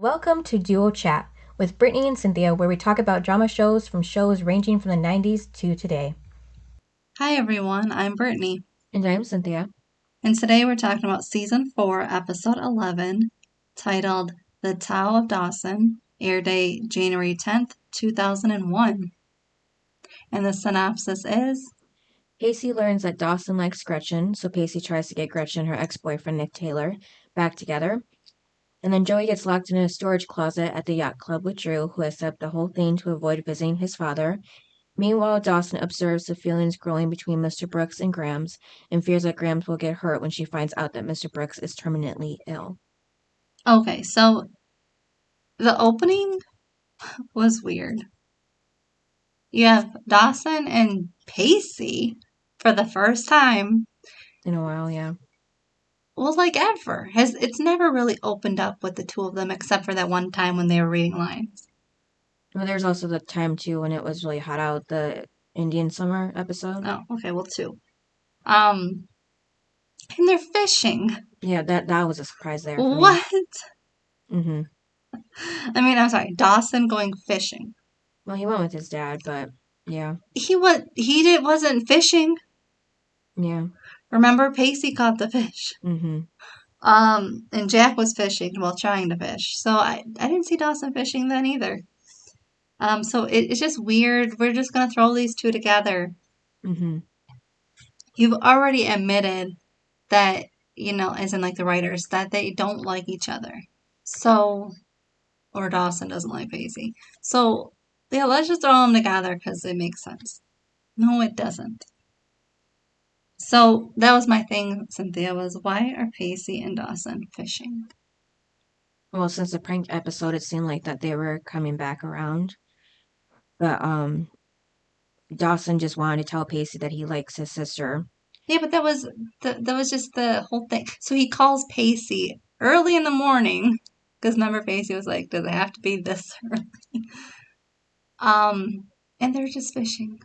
Welcome to Duo Chat with Brittany and Cynthia, where we talk about drama shows from shows ranging from the 90s to today. Hi everyone, I'm Brittany, And I'm Cynthia. and today we're talking about Season 4, Episode 11, titled The Tao of Dawson, air date January 10th, 2001. And the synopsis is Pacey learns that Dawson likes Gretchen, so Pacey tries to get Gretchen and her ex-boyfriend Nick Taylor back together. And then Joey gets locked in a storage closet at the yacht club with Drue, who has set up the whole thing to avoid visiting his father. Meanwhile, Dawson observes the feelings growing between Mr. Brooks and Grams and fears that Grams will get hurt when she finds out that Mr. Brooks is terminally ill. okay, so the opening was weird. You have Dawson and Pacey for the first time. In a while, yeah. Well, like ever. It's never really opened up with the two of them except for that one time when they were reading lines. Well, there's also the time too when it was really hot out, the Indian summer episode. Oh, okay, well, two. And they're fishing. Yeah, that was a surprise there for me. What? Mm-hmm. I mean, I'm sorry, Dawson going fishing. Well, he went with his dad, but yeah, Wasn't fishing. yeah. Remember, Pacey caught the fish. Mm-hmm. And Jack was fishing while trying to fish. So I didn't see Dawson fishing then either. So it's just weird. We're just gonna throw these two together. Mm-hmm. You've already admitted that, as in like the writers, that they don't like each other. So, or Dawson doesn't like Pacey. So, yeah, let's just throw them together because it makes sense. No, it doesn't. So that was my thing, Cynthia, was why are Pacey and Dawson fishing? Well, since the prank episode, it seemed like that they were coming back around. But Dawson just wanted to tell Pacey that he likes his sister. Yeah, but that was just the whole thing. So he calls Pacey early in the morning because remember Pacey was like, "Does it have to be this early?" And they're just fishing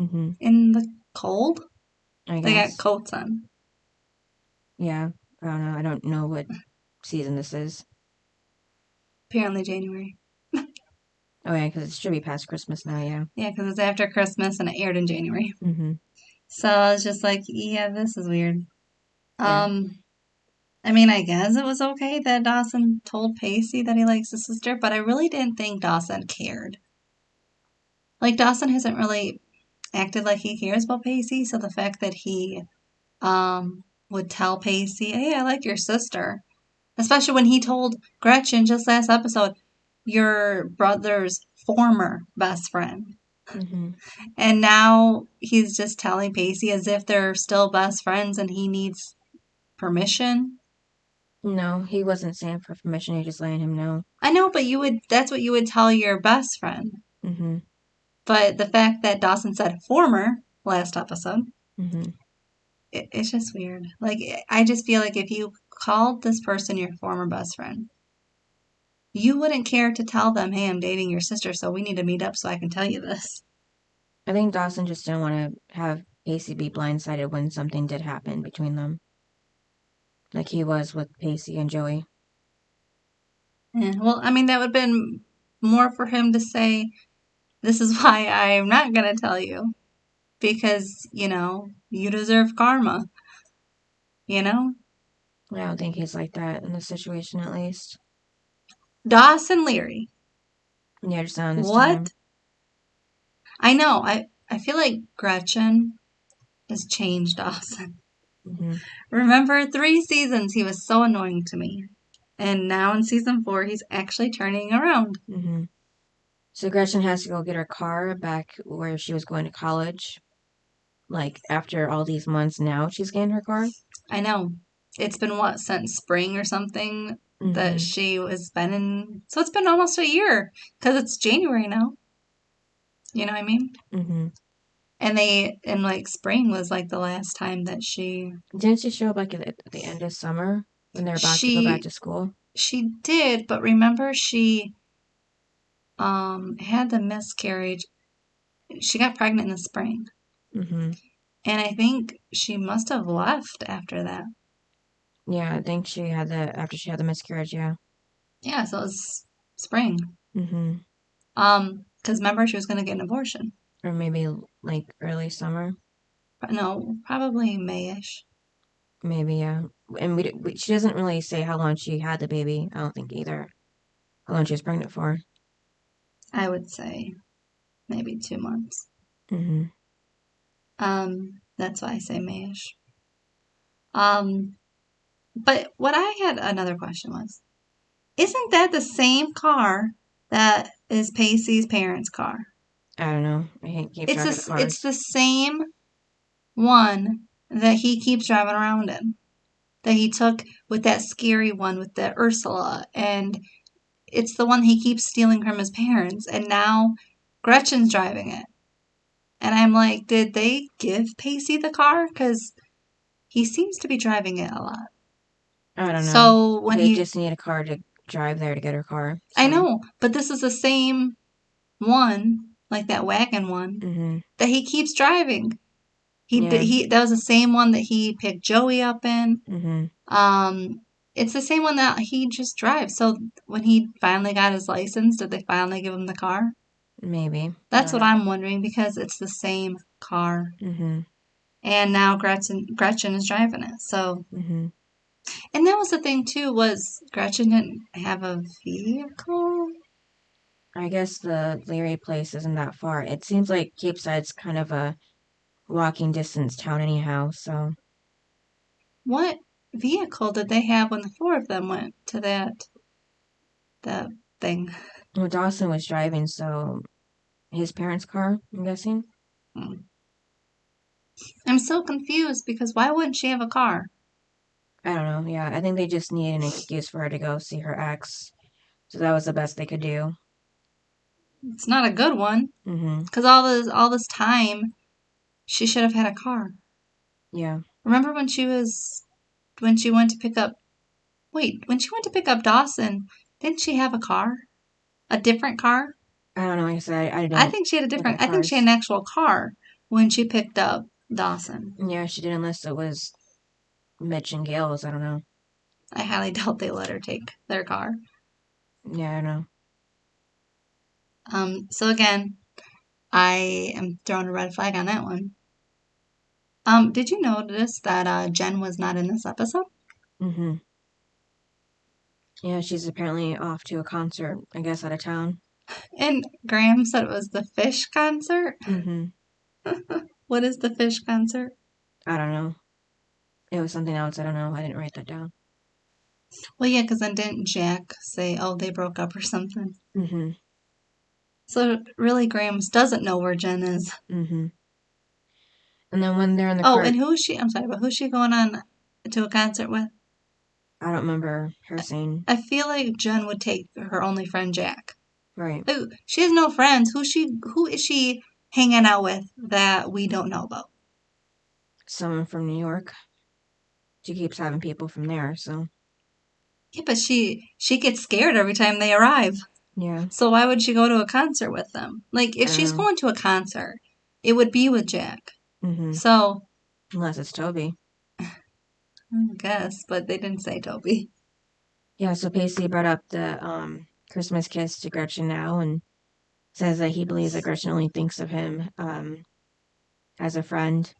Mm-hmm. in the cold. I They got guess. coats on. Yeah, I don't know. I don't know what season this is. Apparently January. Oh yeah, because it should be past Christmas now. Yeah. Yeah, because it's after Christmas and it aired in January. Mm-hmm. So I was just like, yeah, this is weird. Yeah. I mean, I guess it was okay that Dawson told Pacey that he likes his sister, but I really didn't think Dawson cared. Like, Dawson hasn't really acted like he cares about Pacey, so the fact that he would tell Pacey, hey, I like your sister, especially when he told Gretchen just last episode, your brother's former best friend. Mm-hmm. And now he's just telling Pacey as if they're still best friends and he needs permission. No, he wasn't saying for permission. He just letting him know. I know, but that's what you would tell your best friend. Mm-hmm. But the fact that Dawson said former last episode, Mm-hmm. it's just weird. Like, I just feel like if you called this person your former best friend, you wouldn't care to tell them, hey, I'm dating your sister, so we need to meet up so I can tell you this. I think Dawson just didn't want to have Pacey be blindsided when something did happen between them. Like he was with Pacey and Joey. Yeah, well, I mean, that would have been more for him to say, this is why I'm not going to tell you. Because, you deserve karma. You know? I don't think he's like that in this situation, at least. Dawson Leary. Yeah, just not on this What? time. I know. I feel like Gretchen has changed Dawson. Mm-hmm. Remember, 3 seasons he was so annoying to me. And now in season 4, he's actually turning around. Mm-hmm. So Gretchen has to go get her car back where she was going to college. Like, after all these months, now she's getting her car. I know. It's been what, since spring or something that Mm-hmm. she has been in. So it's been almost a year because it's January now. You know what I mean? Mm-hmm. And like spring was like the last time that Didn't she show up like at the end of summer when they're about to go back she to school? she did, but remember she had the miscarriage. She got pregnant in the spring. Mm-hmm. And I think she must have left after that. Yeah, I think after she had the miscarriage, yeah. Yeah, so it was spring. Mm-hmm. Because remember she was going to get an abortion. Or maybe like early summer. But no, probably Mayish. Maybe, yeah. And she doesn't really say how long she had the baby. I don't think either. How long she was pregnant for. I would say maybe 2 months. Mm-hmm. That's why I say Mayish. Um, but what I had another question was, isn't that the same car that is Pacey's parents' car? I don't know. I can't keep track of the It's cars. the same one that he keeps driving around in. That he took with that scary one with the Ursula, and it's the one he keeps stealing from his parents, and now Gretchen's driving it. And I'm like, did they give Pacey the car? Because he seems to be driving it a lot. I don't know. So when They he, just need a car to drive there to get her car. I So, know, but this is the same one, like that wagon one, mm-hmm. that he keeps driving. Yeah. That was the same one that he picked Joey up in. Mm-hmm. Um, it's the same one that he just drives. So when he finally got his license, did they finally give him the car? Maybe. I That's don't what know. I'm wondering because it's the same car. Mm-hmm. And now Gretchen is driving it. So, Mm-hmm. and that was the thing too, was Gretchen didn't have a vehicle. I guess the Leary place isn't that far. It seems like Capeside's kind of a walking distance town anyhow, so What vehicle did they have when the four of them went to that thing? well, Dawson was driving, so his parents' car, I'm guessing. Hmm. I'm so confused because why wouldn't she have a car? I don't know. Yeah, I think they just needed an excuse for her to go see her ex, so that was the best they could do. It's not a good one Mm-hmm. because all this time she should have had a car. Yeah. Remember when she went to pick up when she went to pick up Dawson, didn't she have a car? A different car? I don't know. Like I said, I don't look at I think she had cars. an actual car when she picked up Dawson. Yeah, she did unless it was Mitch and Gail's. I don't know. I highly doubt they let her take their car. Yeah, I don't know. So again, I am throwing a red flag on that one. Did you notice that Jen was not in this episode? Mm-hmm. Yeah, she's apparently off to a concert, I guess, out of town. And Graham said it was the Fish concert. Mm-hmm. What is the Fish concert? I don't know. It was something else. I don't know. I didn't write that down. Well, yeah, because then didn't Jack say, oh, they broke up or something? Mm-hmm. So really, Grams doesn't know where Jen is. Mm-hmm. And then when they're in the Oh, cart, and who is she? I'm sorry, but who's she going on to a concert with? I don't remember her saying. I feel like Jen would take her only friend Jack. Right. Like, she has no friends. Who is she hanging out with that we don't know about? Someone from New York. She keeps having people from there, so Yeah, but she gets scared every time they arrive. yeah. So why would she go to a concert with them? Like if I don't she's know. going to a concert, it would be with Jack. Mm-hmm. So Unless it's Toby. I guess, but they didn't say Toby. Yeah, so Pacey brought up the Christmas kiss to Gretchen now and says that he believes that Gretchen only thinks of him as a friend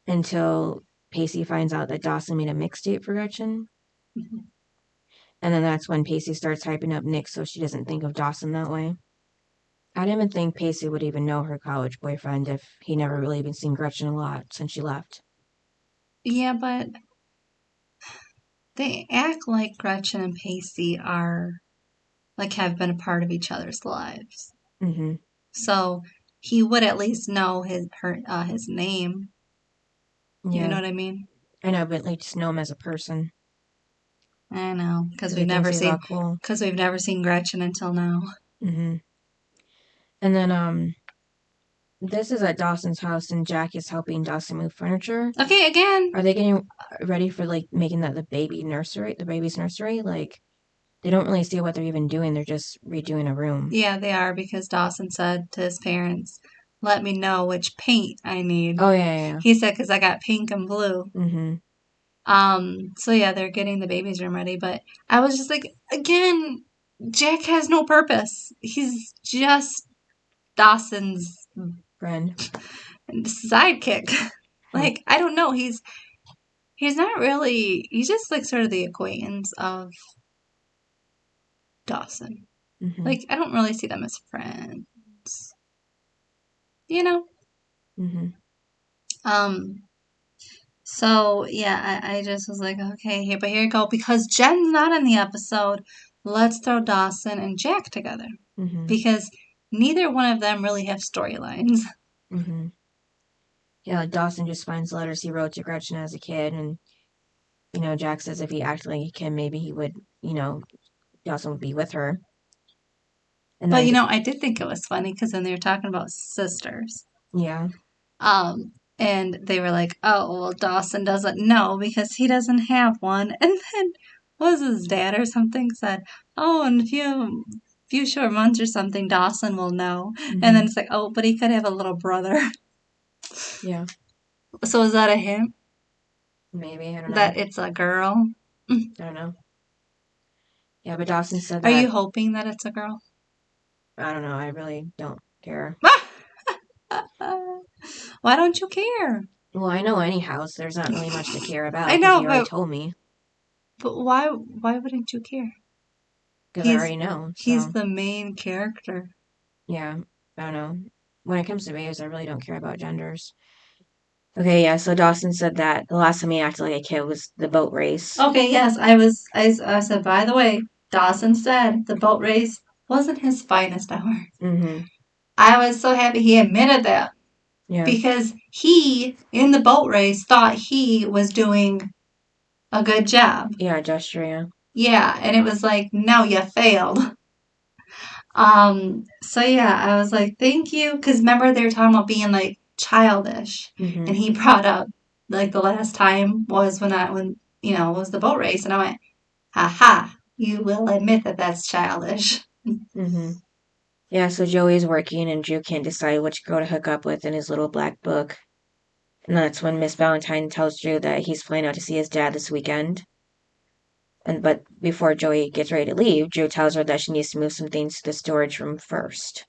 until Pacey finds out that Dawson made a mixtape for Gretchen. And then that's when Pacey starts hyping up Nick so she doesn't think of Dawson that way. I didn't even think Pacey would even know her college boyfriend if he never really even seen Gretchen a lot since she left. Yeah, but they act like Gretchen and Pacey are like have been a part of each other's lives. Mm-hmm. So he would at least know his name. You know Yeah, what I mean? I know, but like just know him as a person I know, because he thinks he's all cool. because we've never seen Gretchen until now. Mm-hmm. And then this is at Dawson's house and Jack is helping Dawson move furniture. Okay, again. Are they getting ready for like making that the baby's nursery? Like they don't really see what they're even doing. They're just redoing a room. Yeah, they are because Dawson said to his parents, "Let me know which paint I need." Oh yeah. He said, "Because I got pink and blue." Mm-hmm. So yeah, they're getting the baby's room ready, but I was just like, again, Jack has no purpose. He's just Dawson's Friend. sidekick. Like, I don't know. He's not really. He's just like sort of the acquaintance of Dawson. Mm-hmm. Like, I don't really see them as friends. You know? Mm-hmm. So yeah, I just was like, okay, but here you go. Because Jen's not in the episode, let's throw Dawson and Jack together. Mm-hmm. Because neither one of them really have storylines. Mm-hmm. Yeah, like Dawson just finds letters he wrote to Gretchen as a kid, and Jack says if he acted like a kid, maybe he would, Dawson would be with her. And But then, I did think it was funny because then they were talking about sisters. yeah. And they were like, oh, well, Dawson doesn't know because he doesn't have one. And then was his dad or something said, oh, in a few short months or something, Dawson will know. Mm-hmm. And then it's like, oh, but he could have a little brother. Yeah. So is that a hint? Maybe, I don't know. That it's a girl? I don't know. Yeah, but Dawson said Are that. you hoping that it's a girl? I don't know. I really don't care. Why don't you care? Well, I know anyhow, so there's not really much to care about. I Because know, you already told me. but why wouldn't you care? Because I already know. He's So the main character. yeah, I don't know. When it comes to babies, I really don't care about genders. Okay, yeah. So Dawson said that the last time he acted like a kid was the boat race. Okay, yes, I said, by the way, Dawson said the boat race wasn't his finest hour. Mm-hmm. I was so happy he admitted that. Yeah. Because he, in the boat race, thought he was doing a good job. Yeah, gesture, yeah. Yeah, and it was like, no, you failed. So yeah, I was like, thank you. Because remember, they were talking about being like childish. Mm-hmm. And he brought up, like, the last time was when it was the boat race. And I went, haha, you will admit that that's childish. Mm-hmm. Yeah, so Joey's working and Drue can't decide which girl to hook up with in his little black book. And that's when Miss Valentine tells Drue that he's flying out to see his dad this weekend. But before Joey gets ready to leave, Drue tells her that she needs to move some things to the storage room first.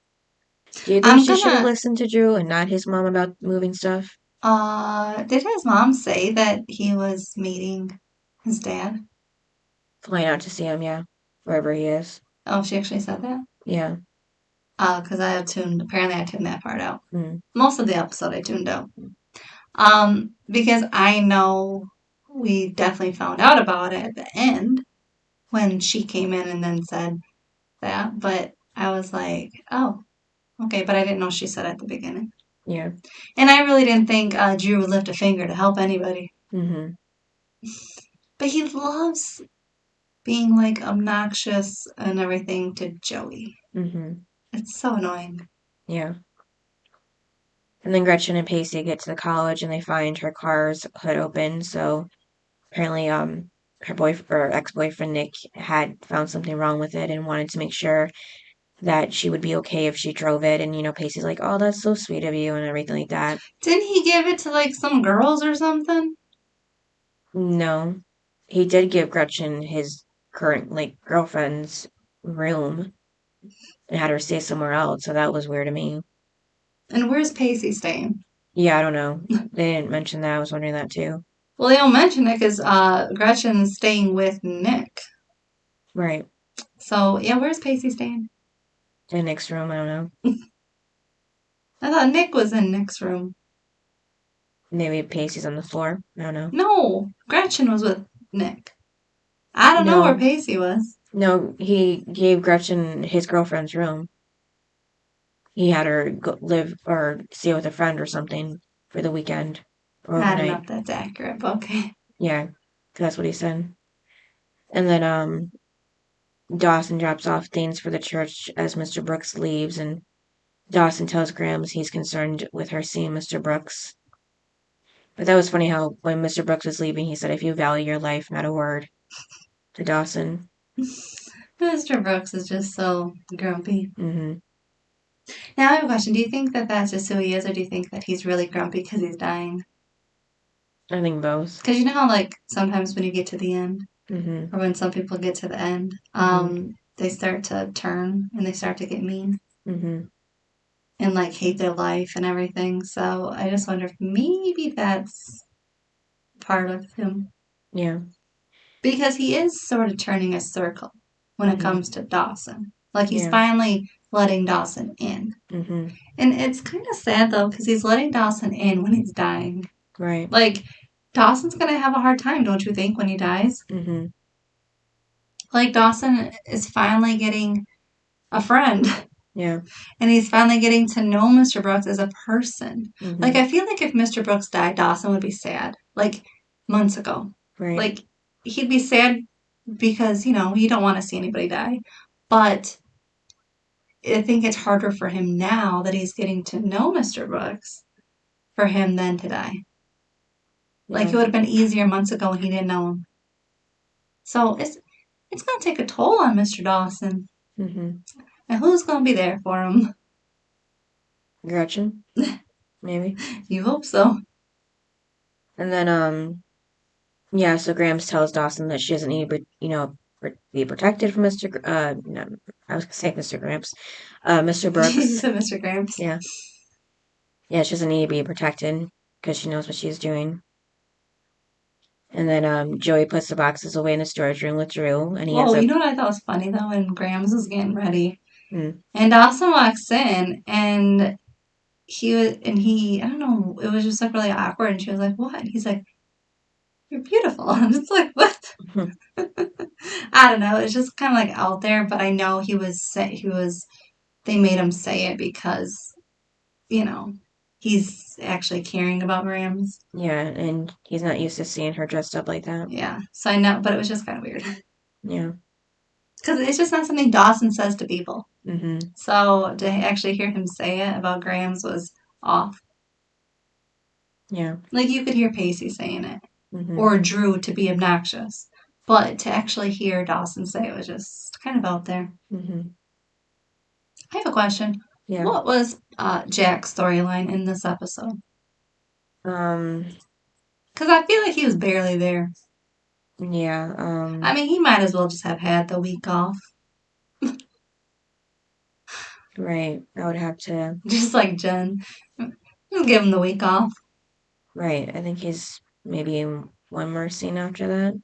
Do you think she should have listened to Drue and not his mom about moving stuff? Did his mom say that he was meeting his dad? Flying out to see him, yeah. Wherever he is. Oh, she actually said that? Yeah. Because apparently I tuned that part out. Mm. Most of the episode I tuned out. Because I know we definitely found out about it at the end when she came in and then said that, but I was like, oh, okay, but I didn't know she said it at the beginning. Yeah. And I really didn't think Drue would lift a finger to help anybody. Mm-hmm. But he loves being like obnoxious and everything to Joey. Mm-hmm. It's so annoying. Yeah. And then Gretchen and Pacey get to the college and they find her car's hood open. So apparently, her ex-boyfriend Nick had found something wrong with it and wanted to make sure that she would be okay if she drove it. And Pacey's like, "Oh, that's so sweet of you," and everything like that. Didn't he give it to like some girls or something? No, he did give Gretchen his current girlfriend's room and had her stay somewhere else. So that was weird to me. And where's Pacey staying? Yeah, I don't know. They didn't mention that. I was wondering that too. Well, they don't mention it because Gretchen's staying with Nick. Right. So, yeah, where's Pacey staying? In Nick's room, I don't know. I thought Nick was in Nick's room. Maybe Pacey's on the floor. I don't know. No, Gretchen was with Nick. I don't know where Pacey was. No, he gave Gretchen his girlfriend's room. He had her live or stay with a friend or something for the weekend or overnight. I don't know if that's accurate, but okay. Yeah, that's what he said. And then Dawson drops off things for the church as Mr. Brooks leaves, and Dawson tells Grams he's concerned with her seeing Mr. Brooks. But that was funny how when Mr. Brooks was leaving, he said, "If you value your life, not a word," to Dawson. Mr. Brooks is just so grumpy. Mm-hmm. Now I have a question. Do you think that that's just who he is, or do you think that he's really grumpy because he's dying? I think both. Because how, sometimes when you get to the end, mm-hmm. or when some people get to the end, mm-hmm. they start to turn and they start to get mean Mm-hmm. and like hate their life and everything. So I just wonder if maybe that's part of him. Yeah. Because he is sort of turning a circle when it Mm-hmm. comes to Dawson. Like he's Yeah. finally letting Dawson in. Mm-hmm. And it's kind of sad though, because he's letting Dawson in when he's dying. Right. Like, Dawson's gonna have a hard time, don't you think, when he dies? Mm-hmm. Like, Dawson is finally getting a friend. Yeah. And he's finally getting to know Mr. Brooks as a person. Like, Mm-hmm. I feel like if Mr. Brooks died, Dawson would be sad. Like, months ago. Right. Like, he'd be sad because, you don't want to see anybody die. But I think it's harder for him now that he's getting to know Mr. Brooks for him then to die. Like, Yeah. it would have been easier months ago when he didn't know him. So, it's going to take a toll on Mr. Dawson. Mm-hmm. And who's going to be there for him? Gretchen, maybe. You hope so. And then, yeah, so Grams tells Dawson that she doesn't need to, be protected from no, I was gonna say Mr. Gramps, Mr. You Brooks. said Mr. Gramps. Yeah. Yeah, she doesn't need to be protected because she knows what she's doing. And then, Joey puts the boxes away in the storage room with Drue, and he ends Whoa, you up, know what I thought was funny though? When Grams was getting ready, mm, and Dawson walks in, and I don't know, it was just like really awkward, and she was like, "What?" And he's like, "You're beautiful." And it's like, what? I don't know. It's just kind of like out there, but I know they made him say it because you know he's actually caring about Grams. yeah, and he's not used to seeing her dressed up like that. Yeah, so I know, but it was just kind of weird Yeah. because it's just not something Dawson says to people. Mm-hmm. So to actually hear him say it about Grams was off. Yeah. Like you could hear Pacey saying it, Mm-hmm. or Drue to be obnoxious, but to actually hear Dawson say it was just kind of out there. Mm-hmm. I have a question. Yeah. What was Jack's storyline in this episode? Um, Because I feel like he was barely there. yeah, I mean, he might as well just have had the week off. right. I would have to, Just like Jen. Just give him the week off. right. I think he's maybe in one more scene after that.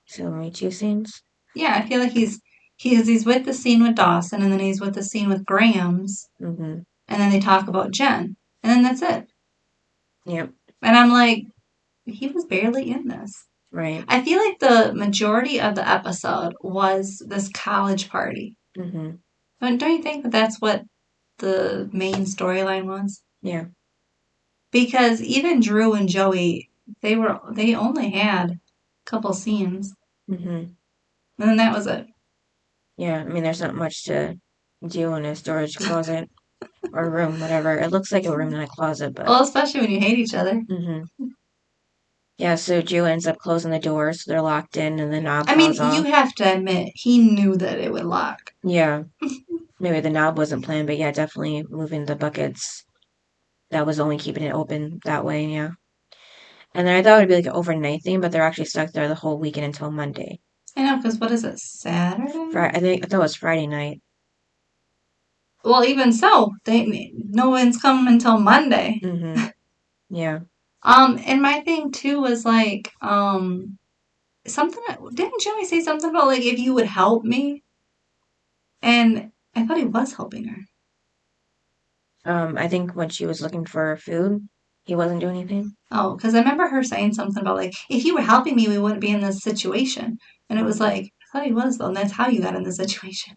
So only two scenes. Yeah, I feel like he's with the scene with Dawson, and then he's with the scene with Grams, Mm-hmm. and then they talk about Jen, and then that's it. Yep. And I'm like, he was barely in this. Right. I feel like the majority of the episode was this college party. Mm-hmm. Don't you think that that's what the main storyline was? Yeah. Because even Drue and Joey, they only had a couple scenes, Mm-hmm. and then that was it. Yeah. I mean, there's not much to do in a storage closet or room, whatever. It looks like a room in a closet, but. Well, especially when you hate each other. Mm-hmm. Yeah, so Drew ends up closing the door, so they're locked in, and the knob I mean, falls you off. have to admit he knew that it would lock. Yeah. Maybe the knob wasn't planned, but yeah, definitely moving the buckets. That was only keeping it open that way, yeah. And then I thought it would be like an overnight thing, but they're actually stuck there the whole weekend until Monday. I know, because what is it, Saturday? I thought it was Friday night. Well, even so, no one's coming until Monday. Mm-hmm. Yeah. And my thing too was like, something. Didn't Joey say something about like if you would help me? And I thought he was helping her. I think when she was looking for food, he wasn't doing anything. Oh, because I remember her saying something about like if you were helping me, we wouldn't be in this situation. And it was like I thought he was though, and that's how you got in the situation.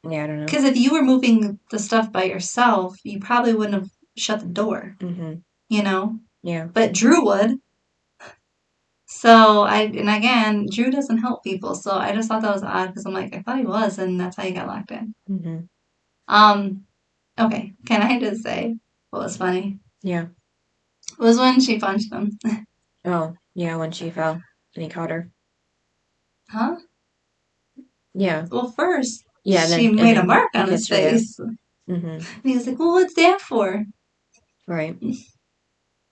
Yeah, I don't know. Because if you were moving the stuff by yourself, you probably wouldn't have shut the door. Mm-hmm. You know. Yeah. But Drue would. So and again, Drue doesn't help people, so I just thought that was odd because I'm like, I thought he was, and that's how he got locked in. Mm-hmm. Okay, can I just say what was funny? Yeah. Was when she punched him. Oh, yeah, when she fell and he caught her. Huh? Yeah. Well, first Yeah, she and made a then mark he on his hits her, yeah. face, Mm-hmm. and he was like, "Well, what's that for?" Right.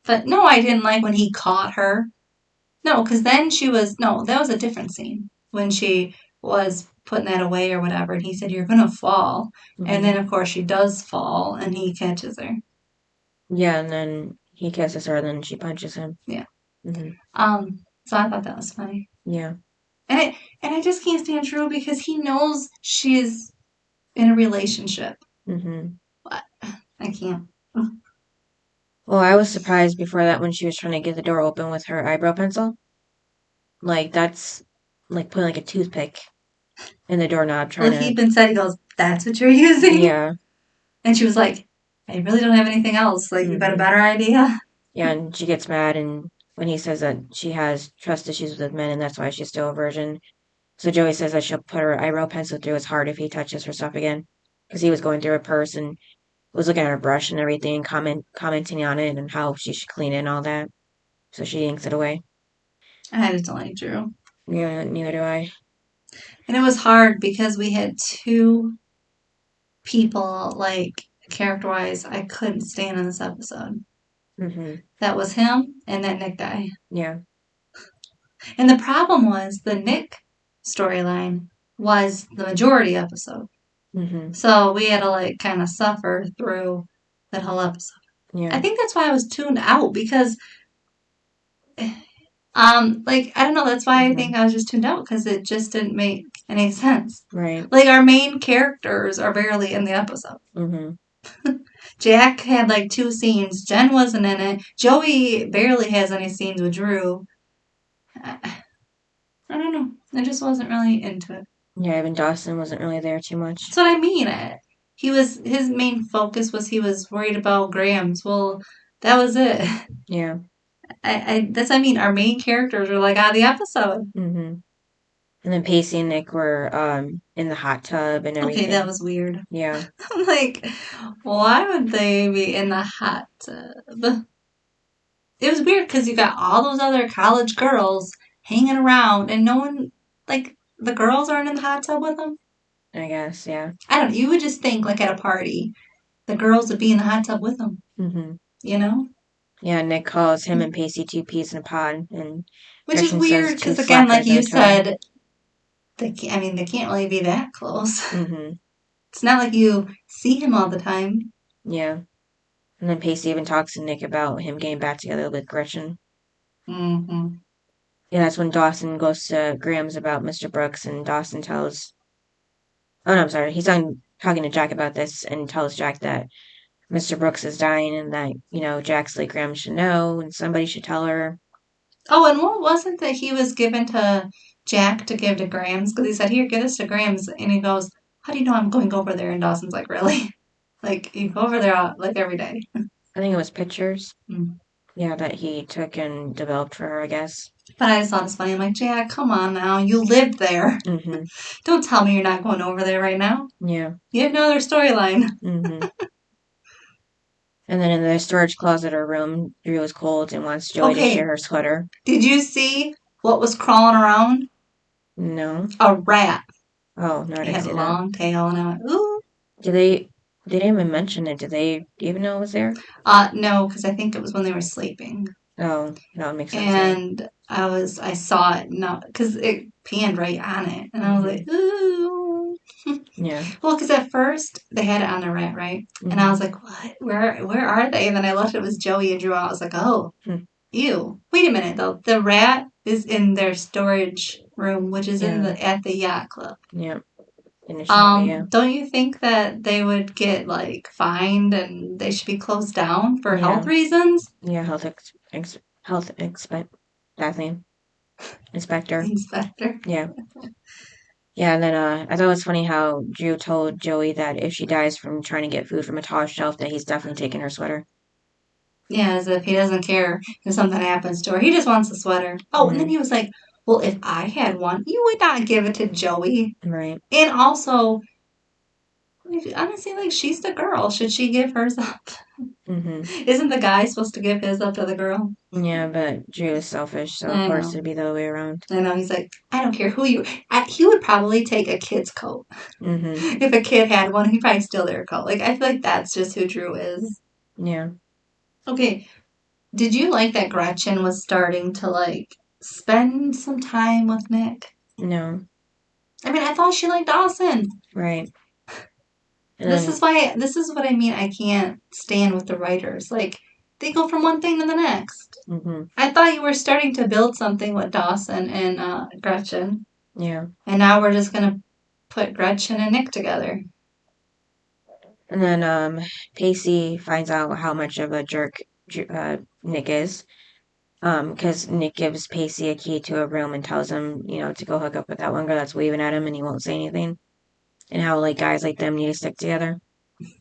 But no, I didn't like when he caught her. No, because then that was a different scene when she was putting that away or whatever, and he said, "You're gonna fall." And then, Mm-hmm. of course, she does fall, and he catches her. Yeah, and then he kisses her, and then she punches him. Yeah. Mm-hmm. So I thought that was funny. Yeah. And I just can't stand Drue because he knows she's in a relationship. Mm-hmm. But I can't. Well, I was surprised before that when she was trying to get the door open with her eyebrow pencil. Like, that's like putting like a toothpick in the doorknob Well, trying he to. even said, he goes, "That's what you're using?" Yeah. And she was like, "I really don't have anything else. Like, you got a Mm-hmm. better idea?" Yeah, and she gets mad, and when he says that she has trust issues with men, and that's why she's still a virgin. So Joey says that she'll put her eyebrow pencil through his heart if he touches her stuff again, because he was going through her purse and was looking at her brush and everything, commenting on it and how she should clean it and all that. So she yanks it away. I just don't like Drue. Yeah, neither do I. And it was hard because we had two people, like, character-wise, I couldn't stand in this episode. Mm-hmm. That was him and that Nick guy. Yeah. And the problem was the Nick storyline was the majority episode. Mm-hmm. So we had to, like, kind of suffer through that whole episode. I Yeah. think that's why I was tuned out because like, I don't know, that's why I Mm-hmm. think I was just tuned out because it just didn't make any sense. Right. Like, our main characters are barely in the episode. Mm-hmm. Jack had like 2 scenes. Jen wasn't in it. Joey barely has any scenes with Drue. I don't know. I just wasn't really into it. Yeah, even Dawson wasn't really there too much. That's what I mean. His main focus was he was worried about Grams. Well, that was it. Yeah. That's what I mean. Our main characters were like out of the episode. Mm-hmm. And then Pacey and Nick were in the hot tub and Okay, that everything. was weird. Yeah. I'm like, why would they be in the hot tub? It was weird because you got all those other college girls hanging around and no one, like, the girls aren't in the hot tub with them. I guess, yeah. I don't know. You would just think, like, at a party, the girls would be in the hot tub with them, Mm-hmm. you know? Yeah, Nick calls him and Pacey two peas in a pod, and Which is Gretchen says weird two because, again, like slackers in you a tub. said, they can't really be that close. Mm-hmm. It's not like you see him all the time. Yeah. And then Pacey even talks to Nick about him getting back together with Gretchen. Mm-hmm. Yeah, that's when Dawson goes to Graham's about Mr. Brooks, and Dawson tells. Oh no, I'm sorry. He's talking to Jack about this, and tells Jack that Mr. Brooks is dying, and that Jack's like Graham should know, and somebody should tell her. Oh, and what wasn't that he was given to Jack to give to Grams? Because he said, "Here, give this to Grams," and he goes, "How do you know I'm going over there?" And Dawson's like, "Really?" Like, you go over there like every day. I think it was pictures. Mm. Yeah, that he took and developed for her, I guess. But I just thought it's funny. I'm like, Jack, come on now. You lived there. Mm-hmm. Don't tell me you're not going over there right now. Yeah. You have another storyline. Mm-hmm. And then in the storage closet or room, Drue is cold and wants Joey to share Okay, her sweater. did you see what was crawling around? No. A rat. Oh, no, I It didn't had a see that. long tail, and I went, ooh. Did they didn't even mention it. Did they even know it was there? No, because I think it was when they were sleeping. Oh, that would make sense, yeah. And I saw it, no, because it panned right on it. And I was Mm-hmm. like, ooh. Yeah. Well, because at first they had it on the rat, right? Mm-hmm. And I was like, what? Where are they? And then I looked, it was Joey and Drue. I was like, oh, ew. Wait a minute, though. The rat is in their storage room, which is Yeah. at the yacht club. Yeah. Initially, yeah. Don't you think that they would get, like, fined and they should be closed down for health reasons? Yeah, health inspector. Inspector. Yeah. Yeah, and then I thought it was funny how Drue told Joey that if she dies from trying to get food from a tall shelf, that he's definitely taking her sweater. Yeah, as if he doesn't care if something happens to her. He just wants a sweater. Oh, and then he was like, well, if I had one, you would not give it to Joey. Right. And also, honestly, like, she's the girl. Should she give hers up? Mm-hmm. Isn't the guy supposed to give his up to the girl? Yeah, but Drue is selfish, so of course it'd be the other way around. I know. He's like, I don't care who you. He would probably take a kid's coat. Mm-hmm. If a kid had one, he'd probably steal their coat. Like, I feel like that's just who Drue is. Yeah. Okay, did you like that Gretchen was starting to, like, spend some time with Nick? No. I mean, I thought she liked Dawson. Right. And This then, is what I mean. I can't stand with the writers. Like, they go from one thing to the next. hmm I thought you were starting to build something with Dawson and Gretchen, yeah. and now we're just gonna put Gretchen and Nick together. And then Pacey finds out how much of a jerk Nick is. Because Nick gives Pacey a key to a room and tells him, to go hook up with that one girl that's waving at him and he won't say anything. And how, like, guys like them need to stick together.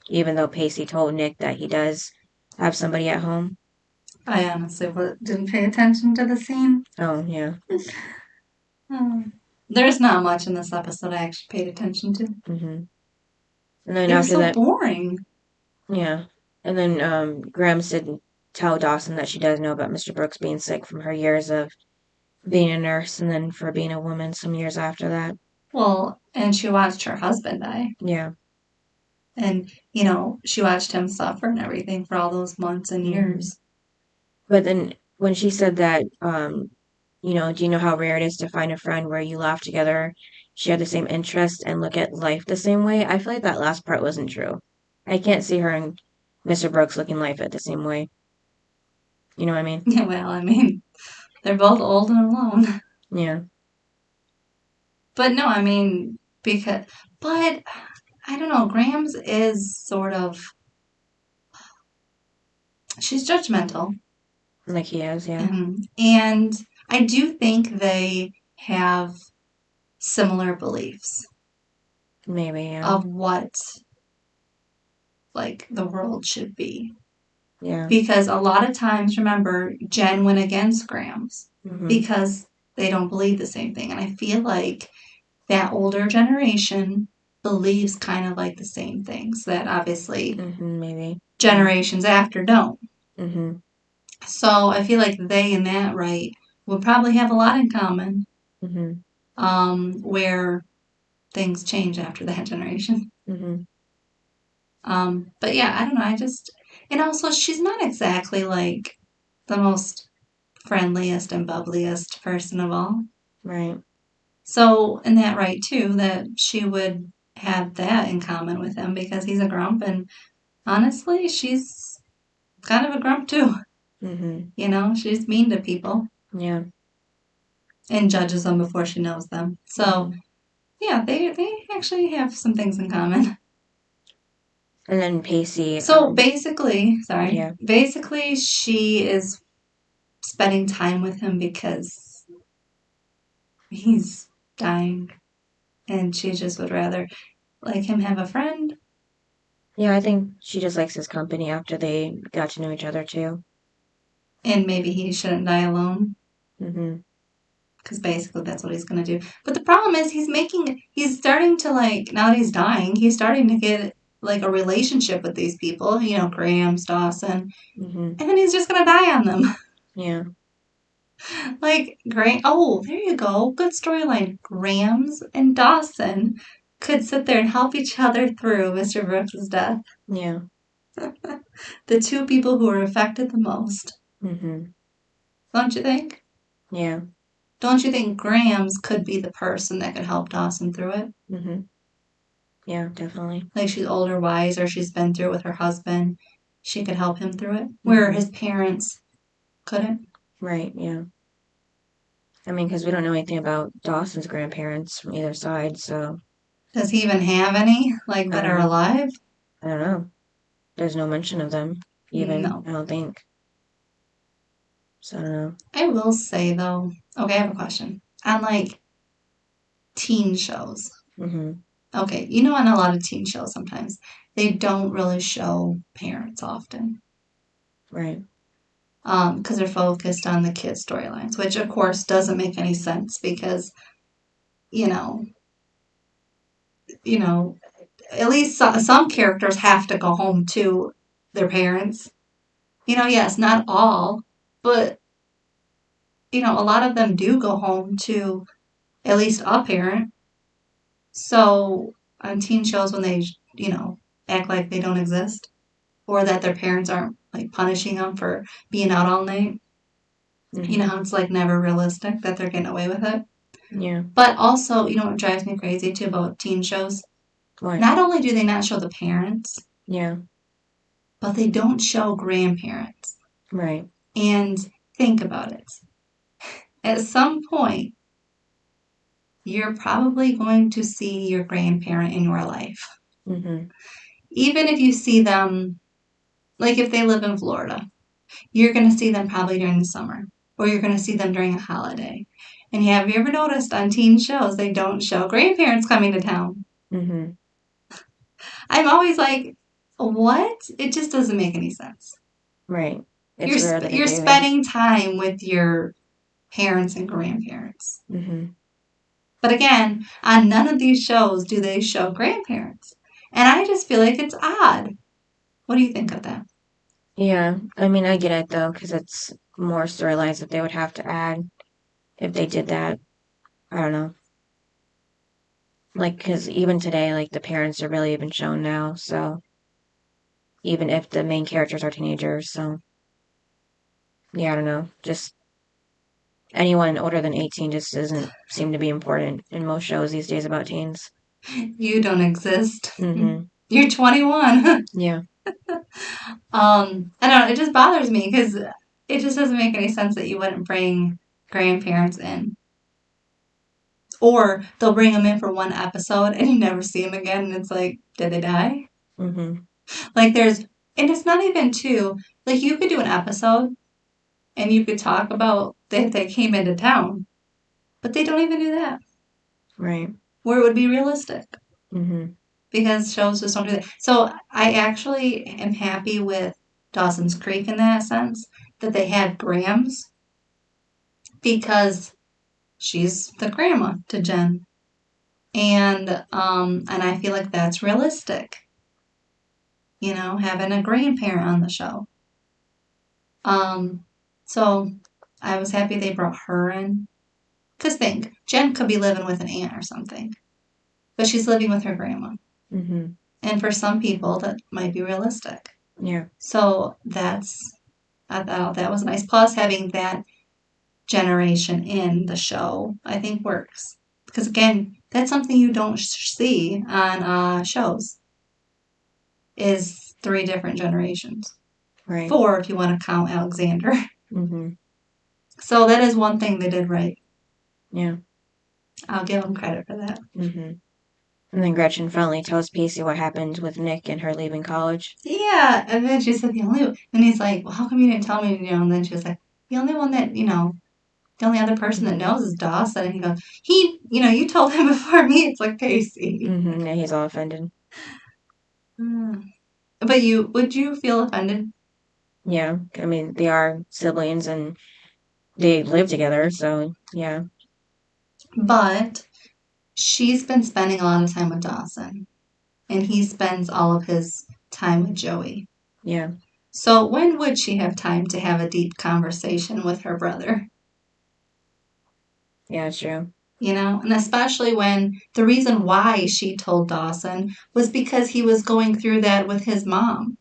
Even though Pacey told Nick that he does have somebody at home. I honestly didn't pay attention to the scene. Oh, yeah. Oh. There's not much in this episode I actually paid attention to. hmm And then It was after so that, boring. yeah. And then Graham said tell Dawson that she does know about Mr. Brooks being sick from her years of being a nurse and then for being a woman some years after that. Well, and she watched her husband die. Yeah. And, she watched him suffer and everything for all those months and years. But then when she said that, do you know how rare it is to find a friend where you laugh together, share the same interests, and look at life the same way? I feel like that last part wasn't true. I can't see her and Mr. Brooks looking life at the same way. You know what I mean? Yeah, well, I mean, they're both old and alone. Yeah. But no, I mean, but I don't know, Grams is sort of, she's judgmental. Like he is, yeah. And I do think they have similar beliefs Maybe, yeah. of what, like, the world should be. Yeah. Because a lot of times, remember, Jen went against Grams hmm because they don't believe the same thing. And I feel like that older generation believes kind of like the same things that obviously Maybe. generations after don't. hmm So I feel like they and that right would probably have a lot in common, hmm where things change after that generation. hmm But yeah, I don't know. And also she's not exactly like the most friendliest and bubbliest person of all. Right. So, in that right too, that she would have that in common with him because he's a grump, and honestly, she's kind of a grump too. hmm She's mean to people Yeah. and judges them before she knows them. So, hmm yeah, they actually have some things in common. And then Pacey, So basically, yeah. she is spending time with him because he's dying, and she just would rather like him have a friend. Yeah, I think she just likes his company after they got to know each other too. And maybe he shouldn't die alone hmm because basically that's what he's going to do. But the problem is he's starting to like, now that he's dying, he's starting to get like a relationship with these people, Graham, Dawson, hmm and then he's just going to die on them. Yeah. Like, oh, there you go. Good storyline. Grams and Dawson could sit there and help each other through Mr. Brooks' death. Yeah. The two people who are affected the most. hmm Don't you think? Yeah. Don't you think Grams could be the person that could help Dawson through it? hmm Yeah, definitely. Like she's older, wiser, she's been through it with her husband. She could help him through it. Where hmm his parents couldn't. Right, yeah. I mean, because we don't know anything about Dawson's grandparents from either side, so Does he even have any, like, I that don't are know. alive? I don't know. There's no mention of them, even, No. I don't think. So I don't know. I will say, though, okay, I have a question. On, like, teen shows. hmm Okay, on a lot of teen shows sometimes, they don't really show parents often. Right. Because they're focused on the kids' storylines, which, of course, doesn't make any sense because, you know, you know, at least some characters have to go home to their parents. Yes, not all, but a lot of them do go home to at least a parent. So on teen shows when they, act like they don't exist or that their parents aren't like punishing them for being out all night, hmm it's like never realistic that they're getting away with it. Yeah. But also, you know what drives me crazy too about teen shows? What? Not only do they not show the parents, Yeah. but they don't show grandparents. Right. And think about it. At some point, you're probably going to see your grandparent in your life. Mm-hmm. Even if you see them, like if they live in Florida, you're going to see them probably during the summer, or you're going to see them during a holiday. And have you ever noticed on teen shows, they don't show grandparents coming to town? Mm-hmm. I'm always like, what? It just doesn't make any sense. Right. It's You're rare that they you're do. spending time with your parents and grandparents. Mm-hmm. But again, on none of these shows do they show grandparents. And I just feel like it's odd. What do you think of that? Yeah. I mean, I get it though, because it's more storylines that they would have to add if they did that. I don't know. Like, because even today, like, the parents are really even shown now, so even if the main characters are teenagers, so yeah, I don't know. Just anyone older than 18 just doesn't seem to be important in most shows these days about teens. You don't exist. Mm-hmm. You're 21. Yeah. I don't know, it just bothers me because it just doesn't make any sense that you wouldn't bring grandparents in. Or they'll bring them in for one episode and you never see them again, and it's like, did they die? Mm-hmm. Like, and it's not even two. Like, you could do an episode and you could talk about that they came into town, but they don't even do that, Right. where it would be realistic Mm-hmm. because shows just don't do that. So I actually am happy with Dawson's Creek in that sense that they had Grams because she's the grandma to Jen, and I feel like that's realistic. You know, having a grandparent on the show. Um, so I was happy they brought her in. Cause think, Jen could be living with an aunt or something, but she's living with her grandma. Mm-hmm. And for some people, that might be realistic. Yeah. So I thought that was nice. Plus, having that generation in the show, I think works. Because again, that's something you don't see on shows, is three different generations. Right. Four, if you want to count Alexander. Mm-hmm. So that is one thing they did right. Yeah. I'll give them credit for that. Mm-hmm. And then Gretchen finally tells Pacey what happened with Nick and her leaving college. Yeah, and then she said and he's like, well, how come you didn't tell me, and then she was like, the only one that, the only other person that Mm-hmm. knows is Dawson. And he goes, you told him before me. It's like Pacey. Mm-hmm. Yeah, he's all offended. But would you feel offended? Yeah. I mean, they are siblings and they live together, so yeah. But she's been spending a lot of time with Dawson, and he spends all of his time with Joey. Yeah. So when would she have time to have a deep conversation with her brother? Yeah, it's true. And especially when the reason why she told Dawson was because he was going through that with his mom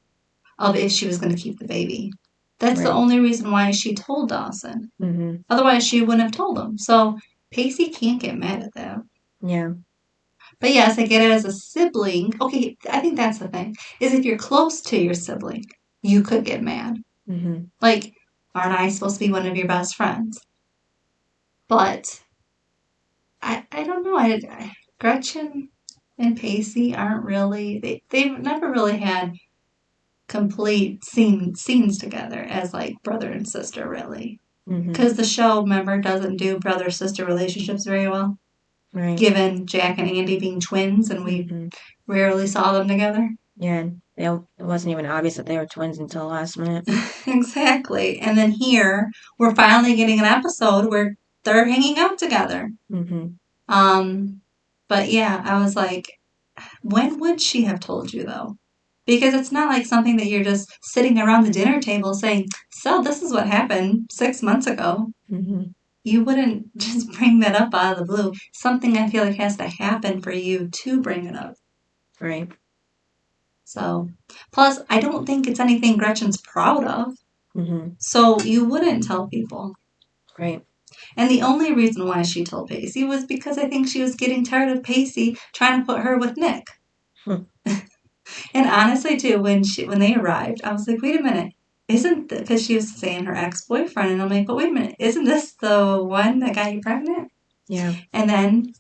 of if she was going to keep the baby. That's the Right. only reason why she told Dawson. Mm-hmm. Otherwise, she wouldn't have told him. So Pacey can't get mad at that. Yeah. But yes, I get it as a sibling. Okay, I think that's the thing, is if you're close to your sibling, you could get mad. Mm-hmm. Like, aren't I supposed to be one of your best friends? But I don't know. Gretchen and Pacey aren't really, they've never really had complete scenes together as like brother and sister, really. Mm-hmm. Because the show, remember, doesn't do brother sister relationships very well, Right. given Jack and Andy being twins, and we Mm-hmm. rarely saw them together. Yeah. It wasn't even obvious that they were twins until the last minute. Exactly. And then here, we're finally getting an episode where they're hanging out together. Mm-hmm. But yeah, I was like, when would she have told you though? Because it's not like something that you're just sitting around the dinner table saying, so this is what happened 6 months ago. Mm-hmm. You wouldn't just bring that up out of the blue. Something I feel like has to happen for you to bring it up. Right. So, plus, I don't think it's anything Gretchen's proud of. Mm-hmm. So you wouldn't tell people. Right. And the only reason why she told Pacey was because I think she was getting tired of Pacey trying to put her with Nick. Hmm. And honestly, too, when they arrived, I was like, wait a minute, isn't because she was saying her ex-boyfriend, and I'm like, but wait a minute, isn't this the one that got you pregnant? Yeah. And then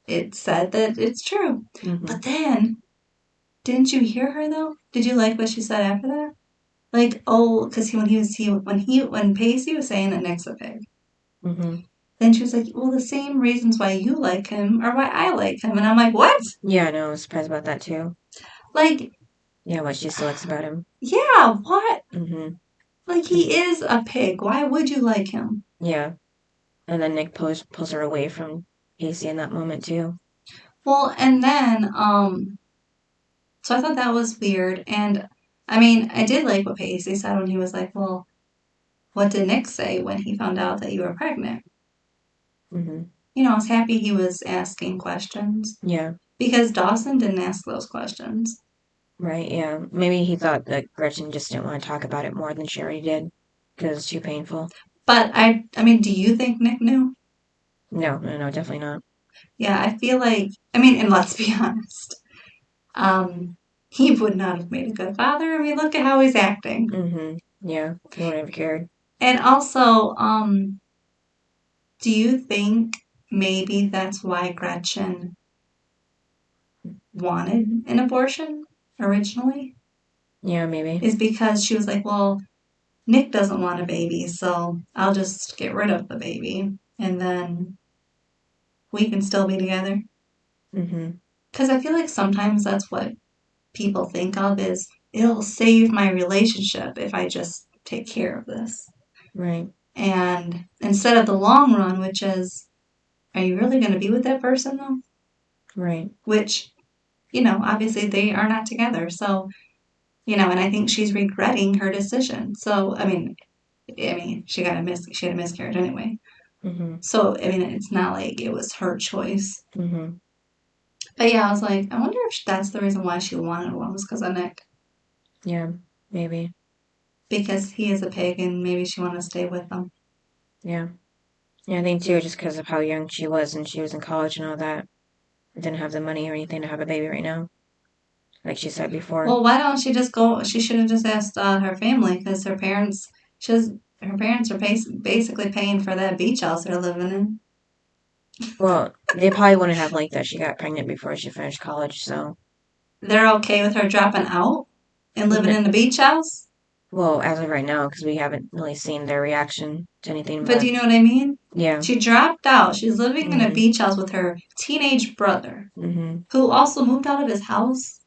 it said that it's true. Mm-hmm. But then, didn't you hear her though? Did you like what she said after that? Like, oh, because when Pacey was saying that Nick's a pig, Mm-hmm. then she was like, well, the same reasons why you like him are why I like him, and I'm like, what? Yeah, I know. I was surprised about that too. Like, Yeah, what she still likes about him. yeah, what? Mm-hmm. Like, he is a pig. Why would you like him? Yeah. And then Nick pulls her away from Pacey in that moment too. Well, and then, so I thought that was weird, and I mean, I did like what Pacey said when he was like, well, what did Nick say when he found out that you were pregnant? Mm-hmm. I was happy he was asking questions Yeah. because Dawson didn't ask those questions. Right, yeah. Maybe he thought that Gretchen just didn't want to talk about it more than she already did because it's too painful. But I mean, do you think Nick knew? No, no, no, definitely not. Yeah, I feel like, I mean, and let's be honest, he would not have made a good father. I mean, look at how he's acting. Mm-hmm. Yeah, he wouldn't have cared. And also, do you think maybe that's why Gretchen wanted an abortion originally? Yeah, maybe. Is because she was like, well, Nick doesn't want a baby, so I'll just get rid of the baby and then we can still be together. Mm-hmm. Because I feel like sometimes that's what people think of is it'll save my relationship if I just take care of this. Right, And instead of the long run, which is, are you really going to be with that person though? right. Which, obviously they are not together. So, and I think she's regretting her decision. So, I mean, she had a miscarriage anyway. Mm-hmm. So, I mean, it's not like it was her choice. Mm-hmm. But yeah, I was like, I wonder if that's the reason why she wanted one was because of Nick. Yeah, maybe. Because he is a pig and maybe she wanted to stay with him. Yeah. Yeah, I think too, just because of how young she was and she was in college and all that. Didn't have the money or anything to have a baby right now, like she said before. Well, why don't she just go? She should have just asked her family because her parents are basically paying for that beach house they're living in. Well, they probably wouldn't have liked that she got pregnant before she finished college, so. They're okay with her dropping out and living N- in the beach house. well, as of right now, because we haven't really seen their reaction to anything, But do but you know what I mean? yeah. She dropped out. She's living in a Mm-hmm. beach house with her teenage brother, Mm-hmm. who also moved out of his house.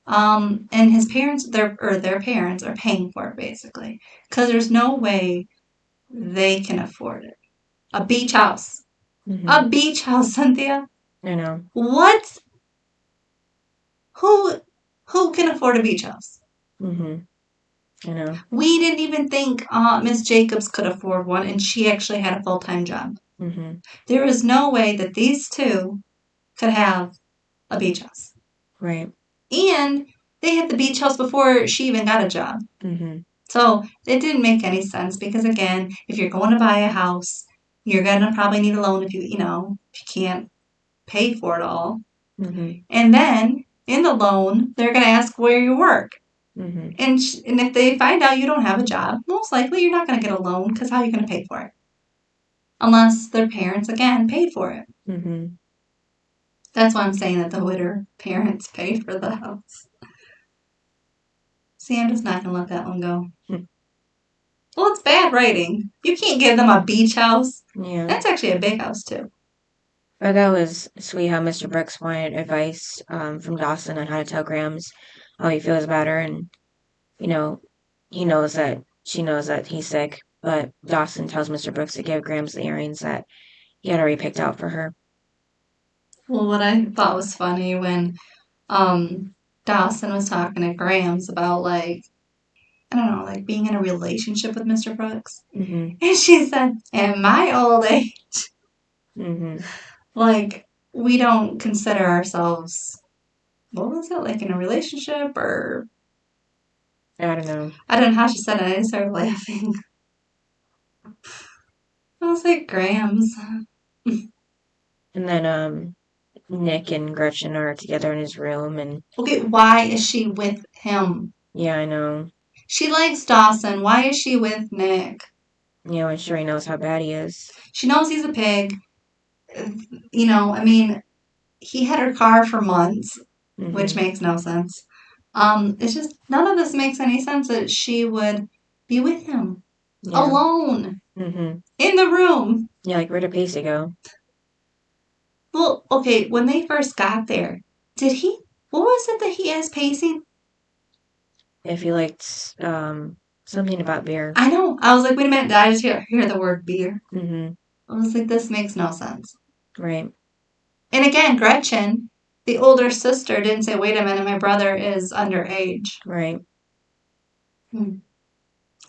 And his parents, their parents, are paying for it basically, because there's no way they can afford it. A beach house, Mm-hmm. a beach house, Cynthia. I know. What? Who, who can afford a beach house? Mm-hmm. I know. We didn't even think Miss Jacobs could afford one, and she actually had a full time job. Mm-hmm. There is no way that these two could have a beach house. Right. And they had the beach house before she even got a job. Mm-hmm. So it didn't make any sense because again, if you're going to buy a house, you're gonna probably need a loan if if you can't pay for it all. Mm-hmm. And then in the loan, they're gonna ask where you work. Mm-hmm. And if they find out you don't have a job, most likely you're not gonna get a loan because how are you gonna pay for it? Unless their parents again paid for it. Mm-hmm. That's why I'm saying that the Witter parents paid for the house. See, I'm just not gonna let that one go. Well, it's bad writing. You can't give them a beach house. Yeah. That's actually a big house too. But that was sweet how Mr. Brooks wanted advice from Dawson on how to tell Grams how he feels about her, and you know, she knows that he's sick, but Dawson tells Mr. Brooks to give Grams the earrings that he had already picked out for her. Well, what I thought was funny when Dawson was talking to Grams about like I don't know, like being in a relationship with Mr. Brooks, Mm-hmm. and she said, "In my old age, Mm-hmm. like we don't consider ourselves what was it like in a relationship or I don't know. I don't know how she said it. I just started laughing. I was like, Grams. And then Nick and Gretchen are together in his room, and Okay, why is she with him? yeah, I know. She likes Dawson. Why is she with Nick? And sure he knows how bad he is. She knows he's a pig. I mean, he had her car for months, which Mm-hmm. makes no sense. It's just none of this makes any sense that she would be with him Yeah. alone Mm-hmm. in the room. Yeah, like where did Pacey go? Well, okay, when they first got there, did he? What was it that he asked Pacey? If he liked something about beer. I know. I was like, wait a minute, did I just hear the word beer? Mm-hmm. I was like, this makes no sense. Right. And again, Gretchen, the older sister, didn't say, wait a minute, my brother is underage. Right. Hmm.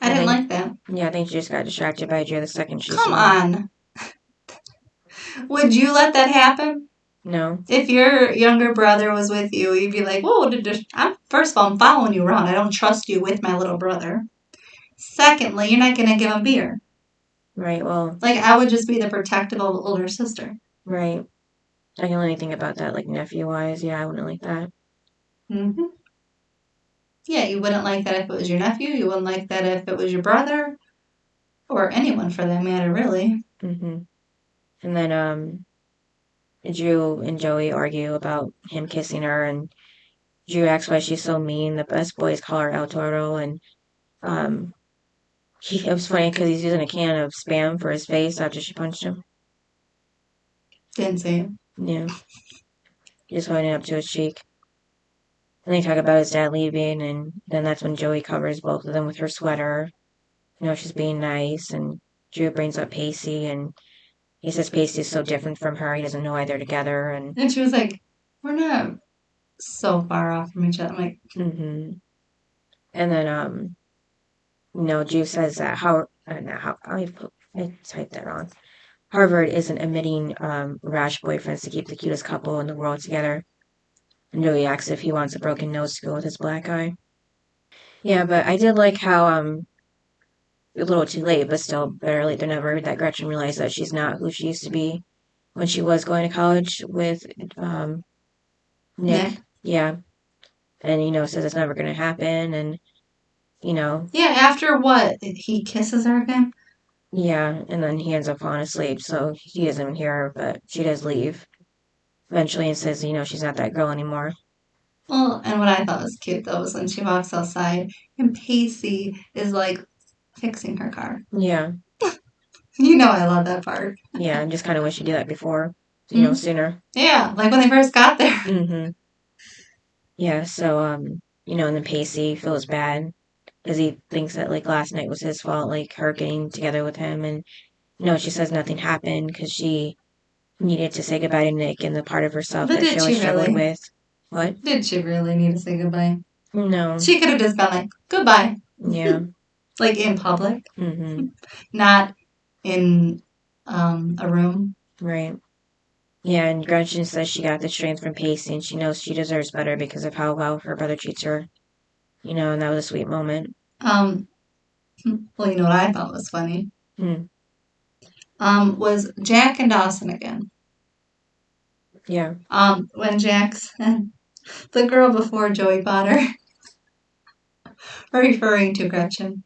I I didn't think like that. yeah, I think she just got distracted by Drue the second she Come seen him. on. Would you let that happen? No. If your younger brother was with you, you'd be like, whoa, first of all, I'm following you around. I don't trust you with my little brother. Secondly, you're not going to give him beer. Right, well, Like, I would just be the protective older sister. right. I can only think about that like nephew wise. Yeah, I wouldn't like that. Mm-hmm. Yeah, you wouldn't like that if it was your nephew. You wouldn't like that if it was your brother. Or anyone for that matter, really. Mm-hmm. And then Drue and Joey argue about him kissing her, and Drue asks why she's so mean. The best boys call her El Toro, and um, it was funny because he's using a can of Spam for his face after she punched him. Didn't see it. Yeah, just holding it up to his cheek. And they talk about his dad leaving, and then that's when Joey covers both of them with her sweater. She's being nice, and Drue brings up Pacey, and he says Pacey's so different from her, he doesn't know why they're together, and And she was like, we're not so far off from each other. I'm like, mm-hmm. And then Drue says that I typed that wrong. Harvard isn't admitting rash boyfriends to keep the cutest couple in the world together. And Joey asks if he wants a broken nose to go with his black eye. Yeah, but I did like how a little too late, but still better late than never, that Gretchen realized that she's not who she used to be when she was going to college with Nick. Nick. Yeah. And, says it's never going to happen. And, you know, Yeah, after what? He kisses her again? yeah. And then he ends up falling asleep. So he doesn't even hear her, but she does leave eventually and says, she's not that girl anymore. Well, and what I thought was cute though was when she walks outside and Pacey is like fixing her car. Yeah. You know I love that part. Yeah. I just kind of wish he'd do that before, Mm-hmm. sooner. Yeah, like when they first got there. Mm-hmm. Yeah. So, and then Pacey feels bad because he thinks that, like, last night was his fault, like, her getting together with him. And, she says nothing happened because she needed to say goodbye to Nick and the part of herself But that she did always she struggled really? with. What? Did she really need to say goodbye? No. She could have just been like, goodbye. Yeah. Like in public, Mm-hmm. not in a room. Right. Yeah, and Gretchen says she got the strength from Pacey and she knows she deserves better because of how well her brother treats her. And that was a sweet moment. Well, you know what I thought was funny? Hmm. Was Jack and Dawson again. Yeah. When Jack said the girl before Joey Potter, referring to Gretchen.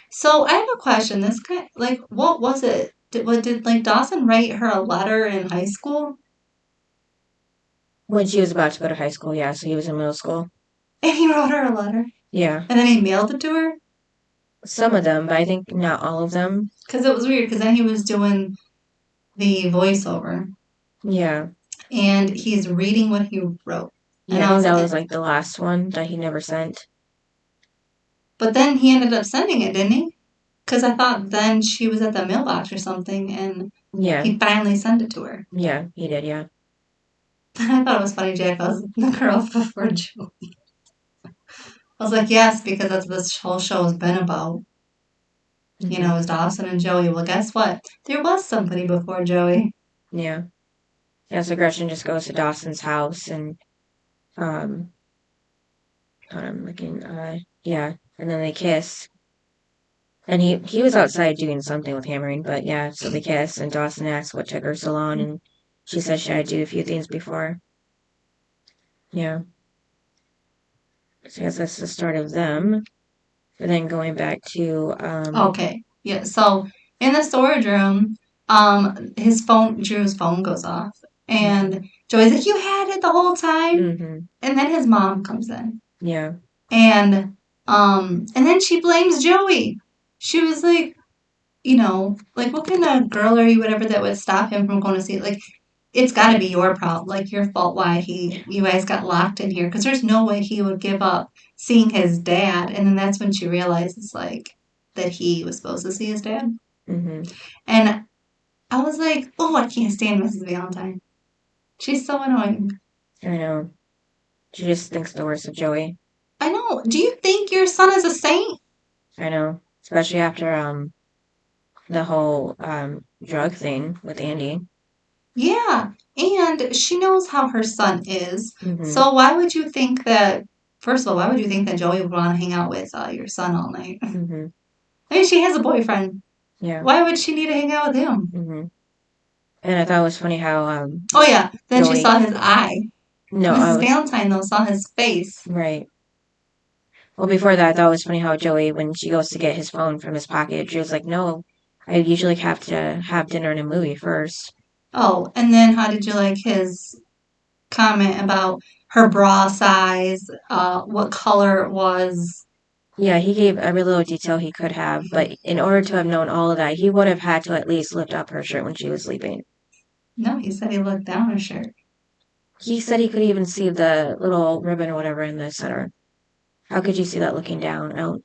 So I have a question. This guy, like, what was it? Did like Dawson write her a letter in high school? When she was about to go to high school, yeah, so he was in middle school. And he wrote her a letter? Yeah. And then he mailed it to her? Some of them, but I think not all of them. Because it was weird, because then he was doing the voiceover. Yeah. And he's reading what he wrote. Yeah, I think that was like the last one that he never sent. But then he ended up sending it, didn't he? Because I thought then she was at the mailbox or something, and Yeah. he finally sent it to her. Yeah, he did, yeah. I thought it was funny Jack was the girl before Joey. I was like, yes, because that's what this whole show has been about. Mm-hmm. It was Dawson and Joey. Well, guess what? There was somebody before Joey. Yeah. Yeah, so Gretchen just goes to Dawson's house and I'm looking, yeah, and then they kiss. And he was outside doing something with hammering, but yeah, so they kiss, and Dawson asks what took her so long, and she says she had to do a few things before. Yeah. So I guess that's the start of them. But then going back to Okay. Yeah. So in the storage room, his phone, Drue's phone goes off, and Joey's like, "You had it the whole time." mm-hmm. And then his mom comes in, Yeah. and then she blames Joey. She was like, like what kind of girl are you, whatever, that would stop him from going to see it? Like, it's got to be your problem, like your fault why you guys got locked in here, because there's no way he would give up seeing his dad. And then that's when she realizes like that he was supposed to see his dad. Mm-hmm. And I was like, oh, I can't stand Mrs. Valentine. She's so annoying. I know. She just thinks the worst of Joey. I know. Do you think your son is a saint? I know. Especially after the whole drug thing with Andy. Yeah. And she knows how her son is. Mm-hmm. So why would you think that, first of all, why would you think that Joey would want to hang out with your son all night? Mm-hmm. I mean, she has a boyfriend. Yeah. Why would she need to hang out with him? Mm-hmm. And I thought it was funny how Oh, yeah. Then Joey... she saw his eye. No, Mrs. Valentine, though, saw his face. Right. Well, before that, I thought it was funny how Joey, when she goes to get his phone from his pocket, Drew's like, no, I usually have to have dinner and a movie first. Oh, and then how did you like his comment about her bra size, what color it was? Yeah, he gave every little detail he could have, but in order to have known all of that, he would have had to at least lift up her shirt when she was sleeping. No, he said he looked down her shirt. He said he could even see the little ribbon or whatever in the center. How could you see that looking down? Out,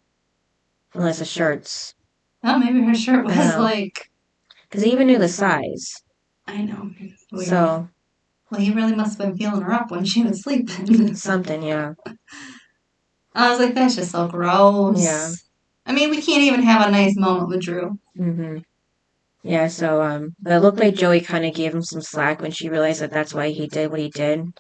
unless the shirt's... Oh, maybe her shirt was like... Because he even knew the size. I know. Weird. So... Well, he really must have been feeling her up when she was sleeping. Something, yeah. I was like, that's just so gross. Yeah. I mean, we can't even have a nice moment with Drue. Mm-hmm. Yeah, so, but it looked like Joey kind of gave him some slack when she realized that that's why he did what he did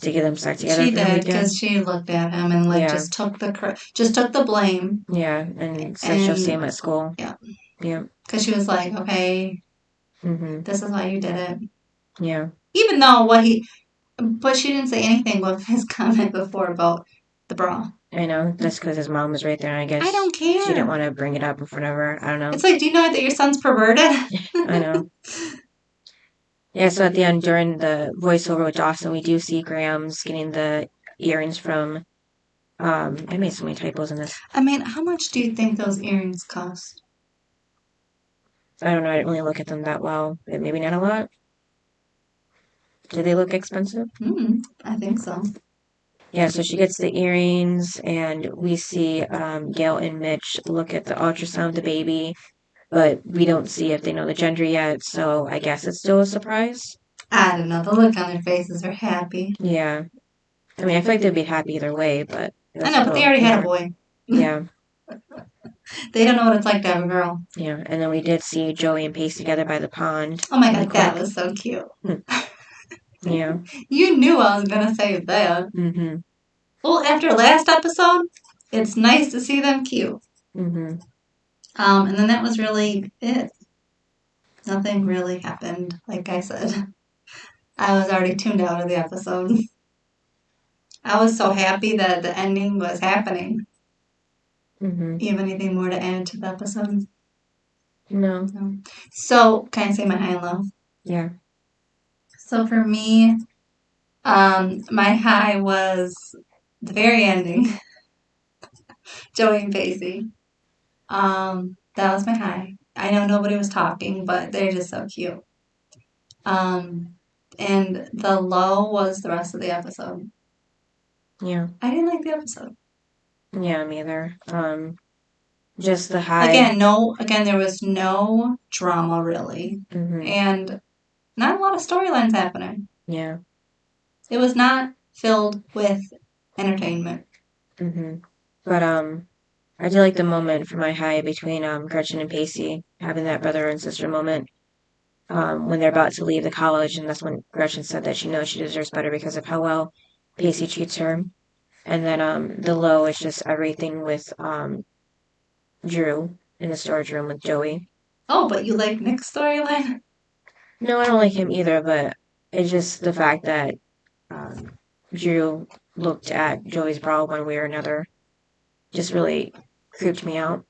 to get them stuck together She for the did, weekend. because she looked at him and like just took the blame. Yeah, and said she'll see him at school. Yeah. Yeah. Because she was like, okay, Mm-hmm. this is why you did it. Yeah. Even though but she didn't say anything with his comment before about the bra. I know, that's because his mom was right there, and I guess I don't care. she didn't want to bring it up in front of her. I don't know. It's like, do you know that your son's perverted? I know. Yeah, so at the end, during the voiceover with Dawson, we do see Graham's getting the earrings from... I made so many typos in this. I mean, how much do you think those earrings cost? I don't know, I didn't really look at them that well, but maybe not a lot. Do they look expensive? I think so. Yeah, so she gets the earrings, and we see Gail and Mitch look at the ultrasound of the baby, but we don't see if they know the gender yet, so I guess it's still a surprise. I don't know. The look on their faces are happy. Yeah. I mean, I feel like they'd be happy either way, but... I know, but they already had a boy. Yeah. They don't know what it's like to have a girl. Yeah, and then we did see Joey and Pacey together by the pond. Oh my god, that was so cute. Yeah. You knew I was going to say that. Mm-hmm. Well, after last episode, it's nice to see them cute. Mm-hmm. And then that was really it. Nothing really happened, like I said. I was already tuned out of the episode. I was so happy that the ending was happening. Mm-hmm. You have anything more to add to the episode? No. So, can I say my high and low? Yeah. So for me, my high was the very ending. Joey and Pacey. That was my high. I know nobody was talking, but they're just so cute. And the low was the rest of the episode. Yeah. I didn't like the episode. Yeah, me either. Just the high. Again, there was no drama really. Mm-hmm. And not a lot of storylines happening. Yeah. It was not filled with entertainment. Mm-hmm. But, I do like the moment for my high between, Gretchen and Pacey, having that brother and sister moment, when they're about to leave the college, and that's when Gretchen said that she knows she deserves better because of how well Pacey treats her. And then, the low is just everything with, Drue. in the storage room with Joey. Oh, but you like Nick's storyline? No, I don't like him either, but it's just the fact that um, Drue looked at Joey's bra one way or another just really creeped me out.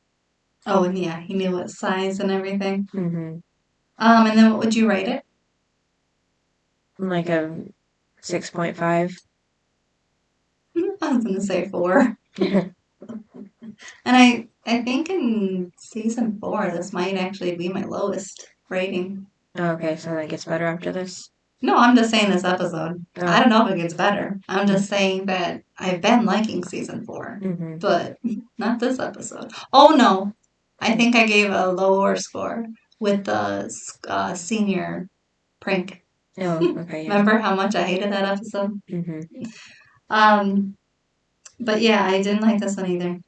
Oh, and yeah, he knew what size and everything. Mm-hmm. And then what would you rate it? Like a 6.5. I was gonna say 4. And I think in season 4, this might actually be my lowest rating. Okay, so that gets better after this. No, I'm just saying this episode. I Oh. don't know if it gets better. I'm just saying that I've been liking season 4, Mm-hmm. but not this episode. Oh no, I think I gave a lower score with the senior prank. Oh, okay, yeah. Remember how much I hated that episode? Mm-hmm. Um, but yeah, I didn't like this one either.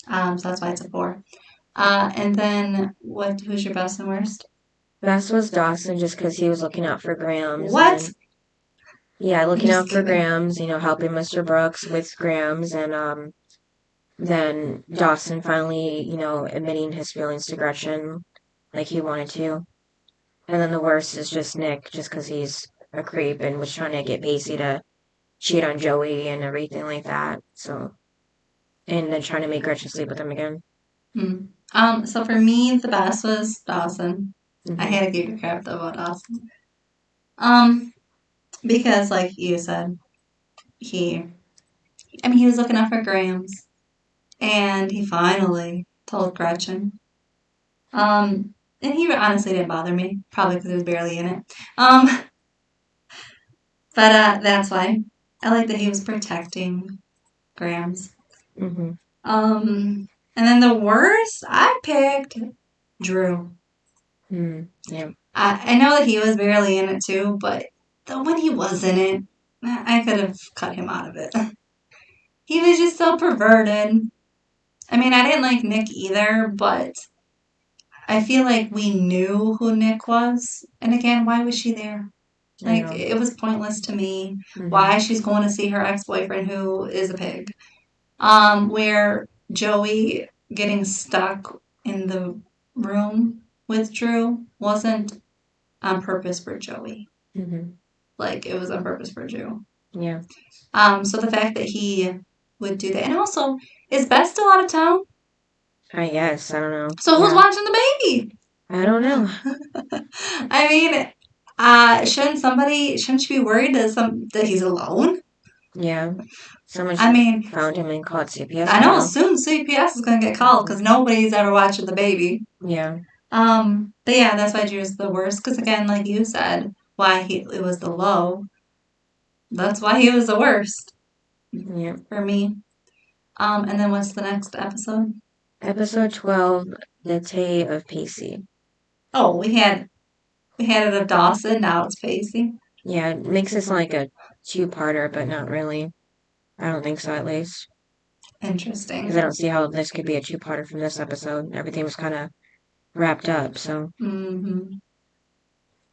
So that's why it's a 4. And then who's your best and worst? Best was Dawson just because he was looking out for Grams. What? And, yeah, looking Just out for kidding. Grams, helping Mr. Brooks with Grams. And then Dawson finally, admitting his feelings to Gretchen like he wanted to. And then the worst is just Nick, just because he's a creep and was trying to get Pacey to cheat on Joey and everything like that. So, and then trying to make Gretchen sleep with him again. So for me, the best was Dawson. Mm-hmm. I had to give you crap though about Dawson. Um, because like you said, he was looking out for Grams, and he finally told Gretchen. And he honestly didn't bother me, probably because he was barely in it. But that's why I like that he was protecting Grams. Mm-hmm. And then the worst, I picked Drue. Yeah. I know that he was barely in it too, but when he was in it, I could have cut him out of it. He was just so perverted. I mean, I didn't like Nick either, but I feel like we knew who Nick was. And again, why was she there? Like, it was pointless to me. Mm-hmm. Why she's going to see her ex-boyfriend who is a pig. Where Joey getting stuck in the room with Drue wasn't on purpose for Joey. Mm-hmm. Like, it was on purpose for Drue. Yeah. So the fact that he would do that. And also, is Beth still out of town? I guess. I don't know. So who's watching the baby? I don't know. I mean, shouldn't she be worried that he's alone? Yeah. Someone found him and called CPS. I know, soon CPS is going to get called because nobody's ever watching the baby. Yeah. But yeah, that's why Drew's the worst. Because again, like you said, it was the low. That's why he was the worst. Yeah. For me. And then what's the next episode? Episode 12, The Tao of Pacey. Oh, we had it of Dawson, now it's Pacey. Yeah, it makes this like a two-parter, but not really. I don't think so, at least. Interesting. Because I don't see how this could be a two-parter from this episode. Everything was kind of wrapped up, so. Mm-hmm.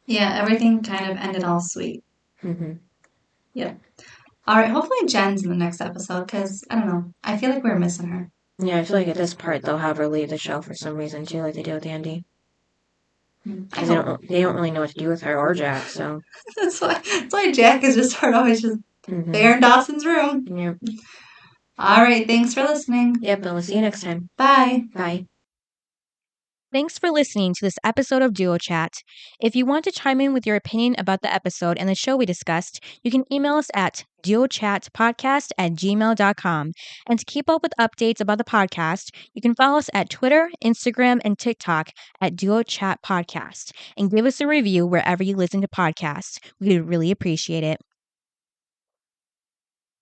Yeah, everything kind of ended all sweet. Mm-hmm. Yeah. All right, hopefully Jen's in the next episode because, I don't know, I feel like we're missing her. Yeah, I feel like at this part they'll have her leave the show for some reason too, like they do with Andy. Because they don't really know what to do with her or Jack, so. That's why Jack is just always just there in Dawson's room. Yep. All right, thanks for listening. Yep, and we'll see you next time. Bye. Bye. Thanks for listening to this episode of Duo Chat. If you want to chime in with your opinion about the episode and the show we discussed, you can email us at duochatpodcast@gmail.com. And to keep up with updates about the podcast, you can follow us at Twitter, Instagram, and TikTok at Duo Chat Podcast. And give us a review wherever you listen to podcasts. We would really appreciate it.